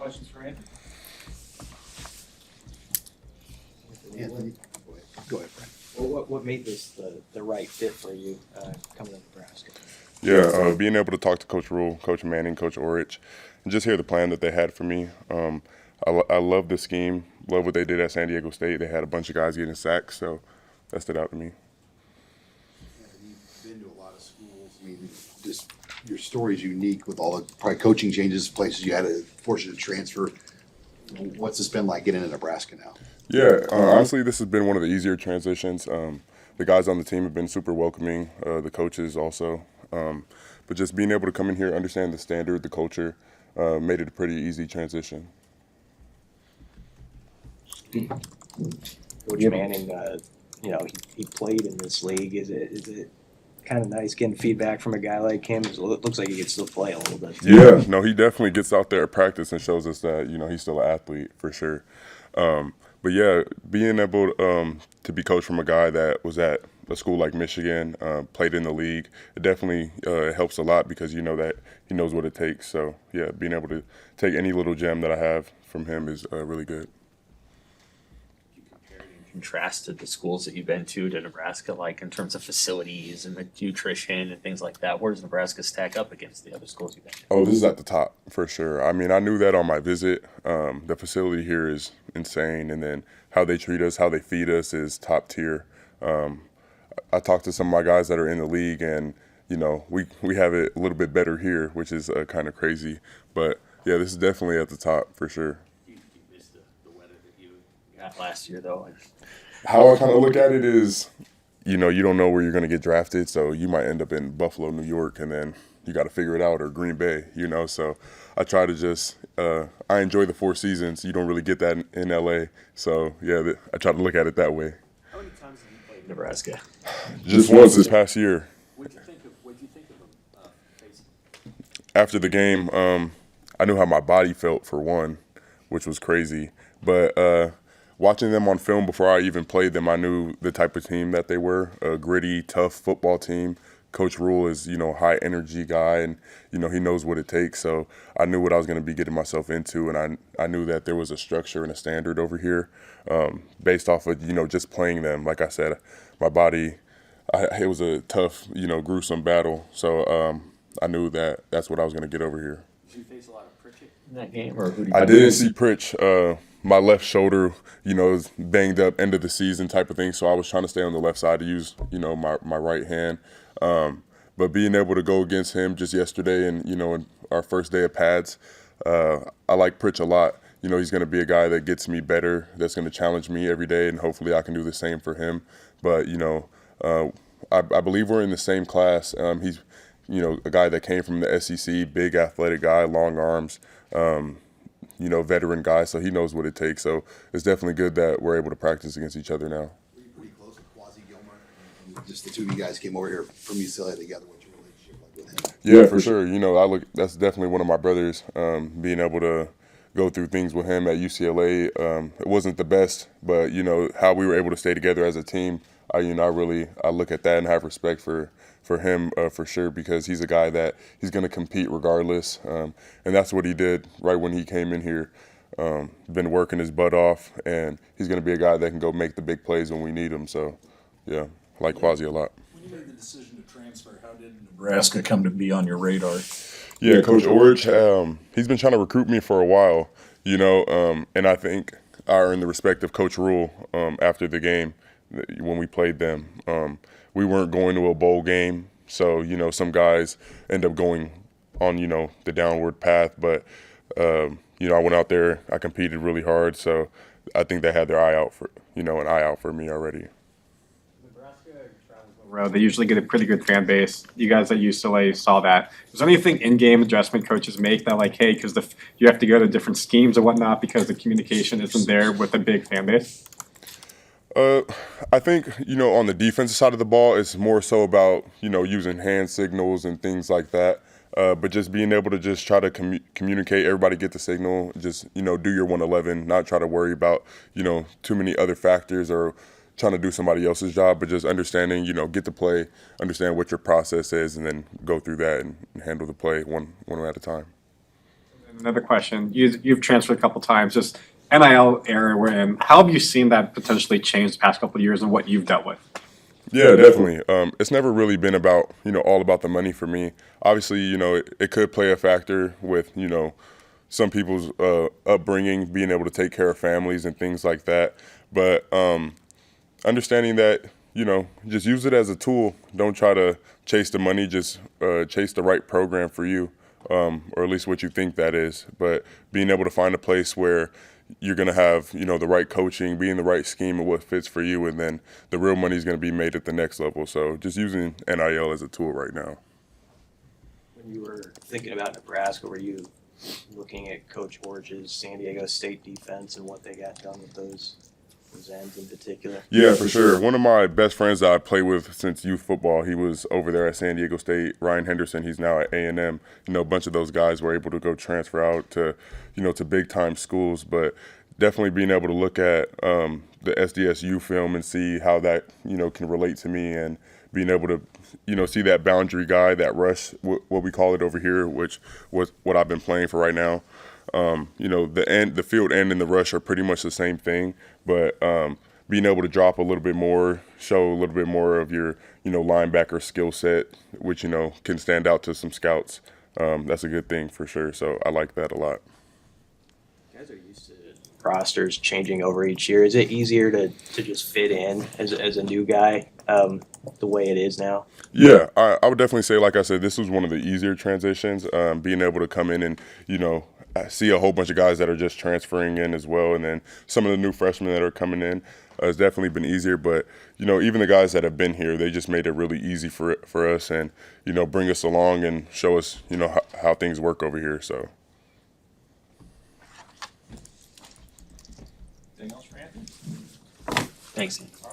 questions for Anthony? Anthony, go ahead, Frank. Well, what made this the right fit for you coming to Nebraska? Yeah, being able to talk to Coach Rule, Coach Manning, Coach Orich, and just hear the plan that they had for me. I love the scheme, love what they did at San Diego State. They had a bunch of guys getting sacked, so that stood out to me. You've been to a lot of schools. I mean, just your story is unique with all the probably coaching changes, places you had to force you to transfer. What's this been like getting into Nebraska now? Yeah, honestly, this has been one of the easier transitions. The guys on the team have been super welcoming, the coaches also. But just being able to come in here, understand the standard, the culture, made it a pretty easy transition. Coach Manning, he played in this league. Is it kind of nice getting feedback from a guy like him? It looks like he can still play a little bit. Yeah, no, he definitely gets out there at practice and shows us that, he's still an athlete for sure. But yeah, being able to be coached from a guy that was at a school like Michigan, played in the league, it definitely helps a lot because you know that he knows what it takes. So yeah, being able to take any little gem that I have from him is really good. You compare and contrast to the schools that you've been to Nebraska, like in terms of facilities and the nutrition and things like that. Where does Nebraska stack up against the other schools you've been to? Oh, this is at the top for sure. I mean, I knew that on my visit. The facility here is insane, and then how they treat us, how they feed us is top tier. I talked to some of my guys that are in the league, and we have it a little bit better here, which is kind of crazy. But yeah, this is definitely at the top for sure. You missed the weather that you got last year, though. How I kind of look at it is, you don't know where you're going to get drafted, so you might end up in Buffalo, New York, and then you got to figure it out, or Green Bay, So I try to just I enjoy the 4 seasons. You don't really get that in LA, so yeah, I try to look at it that way. How many times have you played Nebraska? Just once this past year. What'd you think of them facing? After the game, I knew how my body felt for one, which was crazy. But watching them on film before I even played them, I knew the type of team that they were, a gritty, tough football team. Coach Rule is, high energy guy, and, he knows what it takes. So I knew what I was going to be getting myself into, and I knew that there was a structure and a standard over here based off of, just playing them. Like I said, my body, it was a tough, gruesome battle. So I knew that that's what I was going to get over here. Did you face a lot of Pritchett in that game? Or who did I didn't see Pritch. My left shoulder, is banged up, end of the season type of thing. So I was trying to stay on the left side to use, my right hand. But being able to go against him just yesterday and, in our first day of pads, I like Pritch a lot. He's going to be a guy that gets me better, that's going to challenge me every day, and hopefully I can do the same for him. But, I believe we're in the same class. He's, a guy that came from the SEC, big athletic guy, long arms, veteran guy, so he knows what it takes. So it's definitely good that we're able to practice against each other now. Were you pretty close with Quasi Gilmer? Just the two of you guys came over here from UCLA together. What's your relationship like with him? Yeah, for sure. That's definitely one of my brothers. Being able to go through things with him at UCLA, it wasn't the best, but how we were able to stay together as a team. I look at that and have respect for him for sure, because he's a guy that he's going to compete regardless, and that's what he did right when he came in here. Been working his butt off, and he's going to be a guy that can go make the big plays when we need him. So, yeah, I like Quasi a lot. When you made the decision to transfer, how did Nebraska come to be on your radar? Yeah, Coach Orich, he's been trying to recruit me for a while, and I think I earned the respect of Coach Rule after the game when we played them. We weren't going to a bowl game, so, some guys end up going on, the downward path. But, I went out there, I competed really hard, so I think they had their eye out for me already. They usually get a pretty good fan base. You guys at UCLA saw that. Was there anything in-game adjustment coaches make that, like, hey, because you have to go to different schemes or whatnot because the communication isn't there with a big fan base? I think, on the defensive side of the ball, it's more so about, using hand signals and things like that. But just being able to just try to communicate, everybody get the signal, just, do your 111, not try to worry about, too many other factors or trying to do somebody else's job, but just understanding, get the play, understand what your process is, and then go through that and handle the play one at a time. Another question, you've transferred a couple times, just NIL era we're in, how have you seen that potentially change the past couple of years and what you've dealt with? Yeah, definitely. It's never really been about, all about the money for me. Obviously, it could play a factor with, some people's upbringing, being able to take care of families and things like that. But understanding that, just use it as a tool. Don't try to chase the money, just chase the right program for you, or at least what you think that is. But being able to find a place where you're going to have, the right coaching, be in the right scheme of what fits for you, and then the real money is going to be made at the next level. So just using NIL as a tool right now. When you were thinking about Nebraska, were you looking at Coach Orge's San Diego State defense and what they got done with those ends in particular? Yeah, for sure. One of my best friends that I played with since youth football, he was over there at San Diego State. Ryan Henderson, he's now at A&M. A bunch of those guys were able to go transfer out to, to big time schools. But definitely being able to look at the SDSU film and see how that, can relate to me, and being able to, see that boundary guy, that rush, what we call it over here, which was what I've been playing for right now. The field end and the rush are pretty much the same thing, but being able to drop a little bit more, show a little bit more of your, linebacker skill set, which, can stand out to some scouts. That's a good thing for sure. So I like that a lot. You guys are used to rosters changing over each year. Is it easier to just fit in as a new guy the way it is now? Yeah, I would definitely say, like I said, this was one of the easier transitions, being able to come in and, I see a whole bunch of guys that are just transferring in as well, and then some of the new freshmen that are coming in. It's definitely been easier, but even the guys that have been here, they just made it really easy for us, and bring us along and show us how things work over here. So. Anything else, Randy? Thanks.